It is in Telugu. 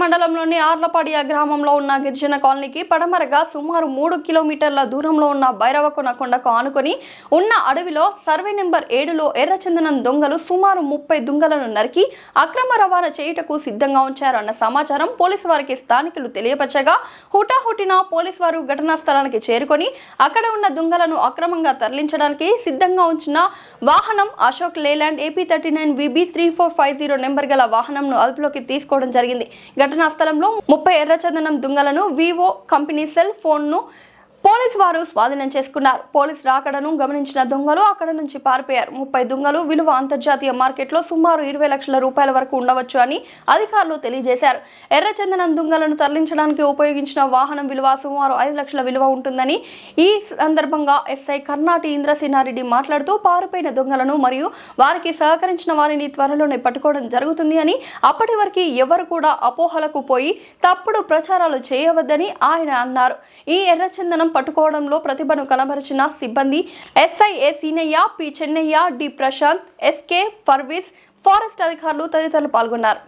మండలంలోని ఆర్లపాడియ గ్రామంలో ఉన్న గిరిజన కాలనీకి పడమరగా సుమారు 3 కిలోమీటర్ల దూరంలో ఉన్న భైరవకొన కొండకు ఆనుకొని ఉన్న అడవిలో సర్వే నెంబర్ 7లో ఎర్రచందనం దొంగలు సుమారు 30 దుంగలను నరికి అక్రమ రవాణా చేయుటకు సిద్ధంగా ఉంచారన్న సమాచారం పోలీసు వారికి స్థానికులు తెలియపరచగా హుటాహుటిన పోలీసు వారు ఘటనా స్థలానికి చేరుకొని అక్కడ ఉన్న దుంగలను అక్రమంగా తరలించడానికి సిద్ధంగా ఉంచిన వాహనం Ashok Leyland AP39 VB 3450 number గల వాహనంను అదుపులోకి తీసుకోవడం జరిగింది. ఘటనా స్థలంలో 30 ఎర్రచందనం దుంగలను వివో కంపెనీ సెల్ ఫోన్ను పోలీసు వారు స్వాధీనం చేసుకున్నారు. పోలీసు రాకడను గమనించిన దొంగలు అక్కడ నుంచి పారిపోయారు. 30 దుంగలు విలువ అంతర్జాతీయ మార్కెట్లో సుమారు 20 లక్షల రూపాయల వరకు ఉండవచ్చు అని అధికారులు తెలియజేశారు. ఎర్రచందనం దుంగలను తరలించడానికి ఉపయోగించిన వాహనం విలువ సుమారు 5 లక్షల విలువ ఉంటుందని ఈ సందర్భంగా ఎస్ఐ కర్నాటి ఇంద్రసేనారెడ్డి మాట్లాడుతూ పారిపోయిన దొంగలను మరియు వారికి సహకరించిన వారిని త్వరలోనే పట్టుకోవడం జరుగుతుంది అని, అప్పటి వరకు ఎవరు కూడా అపోహలకు పోయి తప్పుడు ప్రచారాలు చేయవద్దని ఆయన అన్నారు. ఈ ఎర్రచందనం పట్టుకోవడంలో ప్రతిభను కనబరిచిన సిబ్బంది SI A Seenaiah, P Chennaiah, D Prashanth, SK Farvees, forest అధికారులు తదితరులు పాల్గొన్నారు.